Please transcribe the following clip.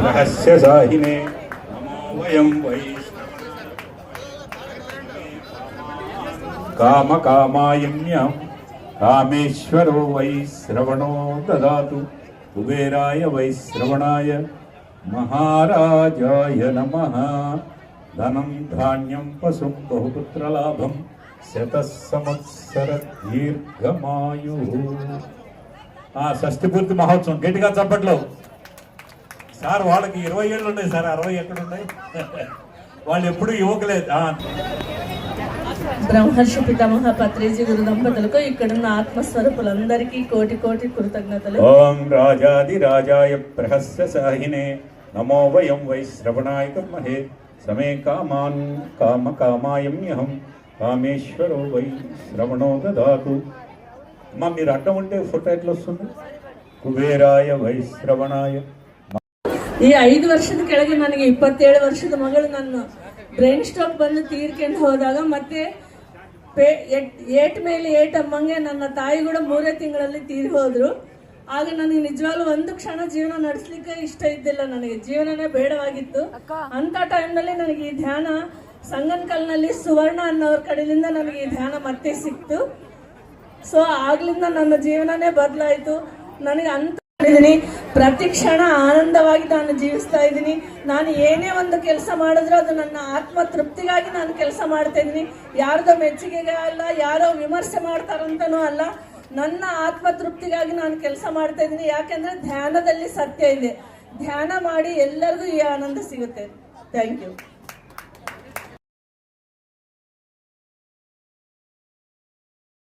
रहस्य साहिने नमो वयं वै काम कामायम्यं कामेश्वरो वै श्रवणो ददातु कुबेराय वै श्रवणाय महाराजाय नमः धनं धान्यं पशुं बहुपुत्रलाभं శతసంవత్సర దీర్ఘమాయు. షష్ఠి పూర్తి మహోత్సవం గట్టిగా చప్పట్లో. సార్ వాళ్ళకి 20 ఏళ్ళు ఉన్నాయి సార్, 60 ఎక్కడున్నాయి? వాళ్ళు ఎప్పుడు యువకులేదు. బ్రహ్మర్షి పితామహ పత్రిజీ గురు దంపతులకు ఇక్కడున్న ఆత్మస్వరూపులందరికీ కోటి కోటి కృతజ్ఞతలు. ఓం రాజాది రాజాయ ప్రహస్య సాహినే నమో వయం వై శ్రవణాయ కర్మహే సమే కామాన్ కామ కామాయమ్యహం కామేశ్వరో వై శ్రవణో దదాతు. అమ్మ మీరు అడ్డం ఉంటే ఫోటో ఎట్లా వస్తుంది? ಕುಬೇರಾಯ ವೈ ಶ್ರವಣಾಯ. ಈ 5 ವರ್ಷದ ಕೆಳಗೆ ನನಗೆ 27 ವರ್ಷದ ಮಗಳು ನನ್ನ ಬ್ರೈನ್ ಸ್ಟ್ರೋಕ್ ಬಂದು ತೀರ್ಕೊಂಡು ಹೋದಾಗ ಮತ್ತೆ ಏಟ್ ಮೇಲೆ ಏಟ್ ಅಮ್ಮಂಗೆ ನನ್ನ ತಾಯಿ ಕೂಡ 3 ತಿಂಗಳಲ್ಲಿ ತೀರಿ ಹೋದ್ರು. ಆಗ ನನಗೆ ನಿಜವಾಗ್ಲೂ ಒಂದು ಕ್ಷಣ ಜೀವನ ನಡೆಸಲಿಕ್ಕೆ ಇಷ್ಟ ಇದ್ದಿಲ್ಲ, ನನಗೆ ಜೀವನನೇ ಬೇಡವಾಗಿತ್ತು. ಅಂತ ಟೈಮ್ನಲ್ಲಿ ನನಗೆ ಈ ಧ್ಯಾನ ಸಂಗನಕಲ್ನಲ್ಲಿ ಸುವರ್ಣ ಅನ್ನೋರ ಕಡೆಯಿಂದ ನನಗೆ ಈ ಧ್ಯಾನ ಮತ್ತೆ ಸಿಕ್ತು. ಸೊ ಆಗ್ಲಿಂದ ನನ್ನ ಜೀವನನೇ ಬದಲಾಯಿತು. ನನಗೆ ಅಂತ ಮಾಡಿದ್ದೀನಿ, ಪ್ರತಿ ಕ್ಷಣ ಆನಂದವಾಗಿ ನಾನು ಜೀವಿಸ್ತಾ ಇದ್ದೀನಿ. ನಾನು ಏನೇ ಒಂದು ಕೆಲಸ ಮಾಡಿದ್ರು ಅದು ನನ್ನ ಆತ್ಮ ತೃಪ್ತಿಗಾಗಿ ನಾನು ಕೆಲಸ ಮಾಡ್ತಾ ಇದ್ದೀನಿ. ಯಾರ್ದೋ ಮೆಚ್ಚುಗೆಗೆ ಅಲ್ಲ, ಯಾರೋ ವಿಮರ್ಶೆ ಮಾಡ್ತಾರಂತನೂ ಅಲ್ಲ, ನನ್ನ ಆತ್ಮ ತೃಪ್ತಿಗಾಗಿ ನಾನು ಕೆಲಸ ಮಾಡ್ತಾ ಇದ್ದೀನಿ. ಯಾಕೆಂದ್ರೆ ಧ್ಯಾನದಲ್ಲಿ ಸತ್ಯ ಇದೆ. ಧ್ಯಾನ ಮಾಡಿ ಎಲ್ಲರಿಗೂ ಈ ಆನಂದ ಸಿಗುತ್ತೆ. Thank you.